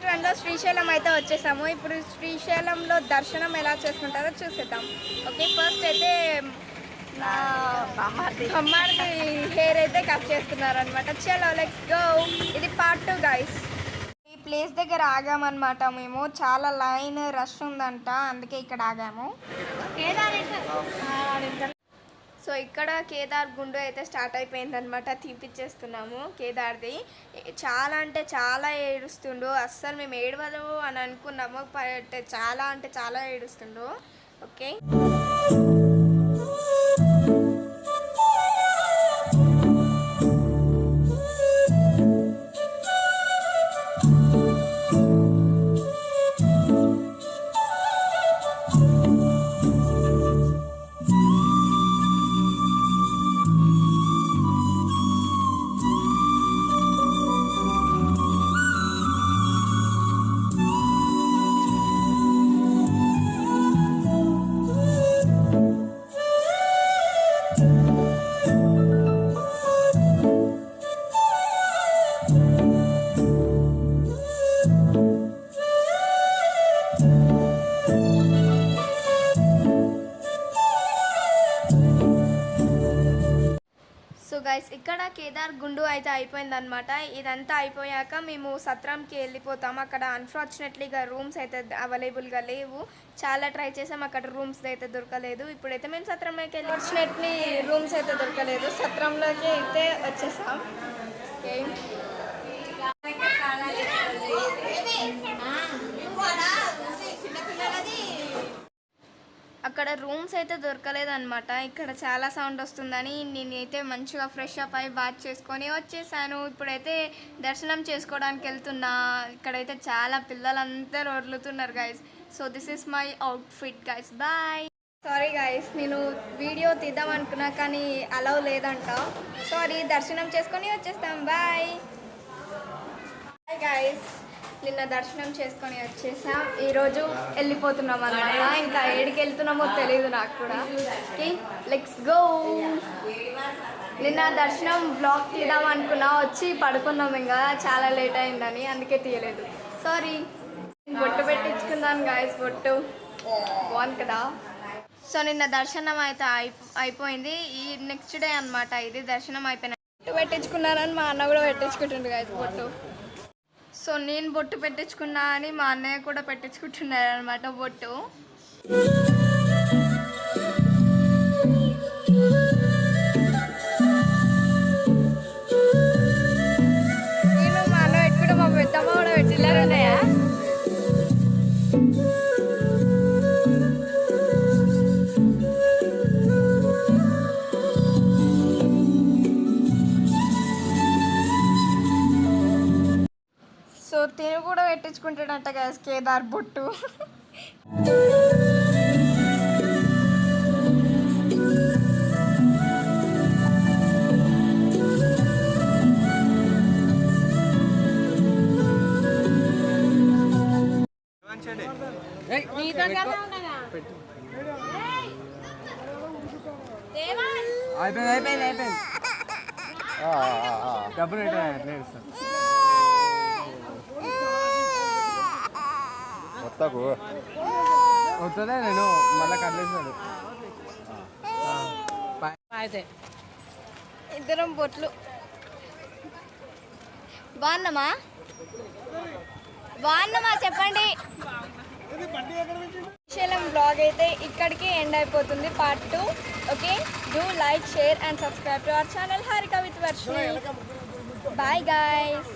ట్రెండ్లో శ్రీశైలం అయితే వచ్చేసాము. ఇప్పుడు శ్రీశైలంలో దర్శనం ఎలా చేసుకుంటారో చూసేద్దాం. ఓకే, ఫస్ట్ అయితే నా అమ్మాయిది హెయిర్ అయితే కట్ చేస్తున్నారనమాట. చలో లెట్స్ గో. ఇది పార్ట్ 2 గైస్. ఈ ప్లేస్ దగ్గర ఆగామన్నమాట. మేము చాలా లైన్ రష్ ఉందంట, అందుకే ఇక్కడ ఆగాము. సో ఇక్కడ కేదార్ గుండు అయితే స్టార్ట్ అయిపోయిందనమాట. తీపిచ్చేస్తున్నాము కేదార్ది. చాలా అంటే చాలా ఏడుస్తుండు. అస్సలు మేము ఏడవదు అని అనుకున్నాము, చాలా అంటే చాలా ఏడుస్తుండు. ఓకే, గైస్ ఇక్కడ కేదార్ గుండు అయితే అయిపోయిందనమాట. ఇదంతా అయిపోయాక మేము సత్రంకి వెళ్ళిపోతాం. అక్కడ అన్ఫార్చునేట్లీగా రూమ్స్ అయితే అవైలబుల్గా లేవు. చాలా ట్రై చేసాం, అక్కడ రూమ్స్ అయితే దొరకలేదు. ఇప్పుడైతే మేము సత్రంలోకి వెళ్ళి అన్ఫార్చునేట్లీ రూమ్స్ అయితే దొరకలేదు. సత్రంలోకి అయితే వచ్చేసాం. ఓకే, అక్కడ రూమ్స్ అయితే దొరకలేదన్నమాట. ఇక్కడ చాలా సౌండ్ వస్తుందని నేనైతే మంచిగా ఫ్రెష్ అప్ అయి బాత్ చేసుకొని వచ్చేసాను. ఇప్పుడైతే దర్శనం చేసుకోవడానికి వెళ్తున్నా. ఇక్కడైతే చాలా పిల్లలందరూ వదులుతున్నారు guys. So this is my outfit guys. Bye. Sorry guys, నేను వీడియో తీద్దాం అనుకున్నా కానీ అలౌ లేదంట. సారీ, దర్శనం చేసుకొని వచ్చేస్తాం. బాయ్. బాయ్ గైస్, నిన్న దర్శనం చేసుకొని వచ్చేసాం. ఈరోజు వెళ్ళిపోతున్నాం అన్నమాట. ఇంకా ఏడికి వెళ్తున్నామో తెలియదు నాకు కూడా. Okay, let's go. నిన్న దర్శనం బ్లాగ్ తీద్దాం అనుకున్నా, వచ్చి పడుకున్నాం. ఇంకా చాలా లేట్ అయిందని అందుకే తీయలేదు. సారీ. బొట్టు పెట్టించుకుందాం గాయస్. బొట్టు బాగుంది కదా. సో నిన్న దర్శనం అయితే అయిపోయింది. ఈ నెక్స్ట్ డే అనమాట ఇది. దర్శనం అయిపోయినా బొట్టు పెట్టించుకున్నానని మా అన్న కూడా పెట్టించుకుంటుండే గాయస్ బొట్టు. సో నేను బొట్టు పెట్టించుకున్నా అని మా అన్నయ్య కూడా పెట్టించుకుంటున్నారు అనమాట బొట్టు. నేను మా అన్న పెట్టుకుంటే మా పెద్దమ్మ కూడా పెట్టిల్లారు ఉన్నాయా. సో తిను కూడా పెట్టించుకుంటాడంట కదా కేదార్ బొట్టు. అయిపోయింది డబ్బులు వస్తుందే, నేను మళ్ళీ కట్లేసాడు. అయితే ఇద్దరం బొట్లు. బాగున్నామా చెప్పండి. శ్రీశైలం బ్లాగ్ అయితే ఇక్కడికి ఎండ్ అయిపోతుంది, part 2. Okay, do like, share and subscribe to our channel Harika with Varshini. Bye guys.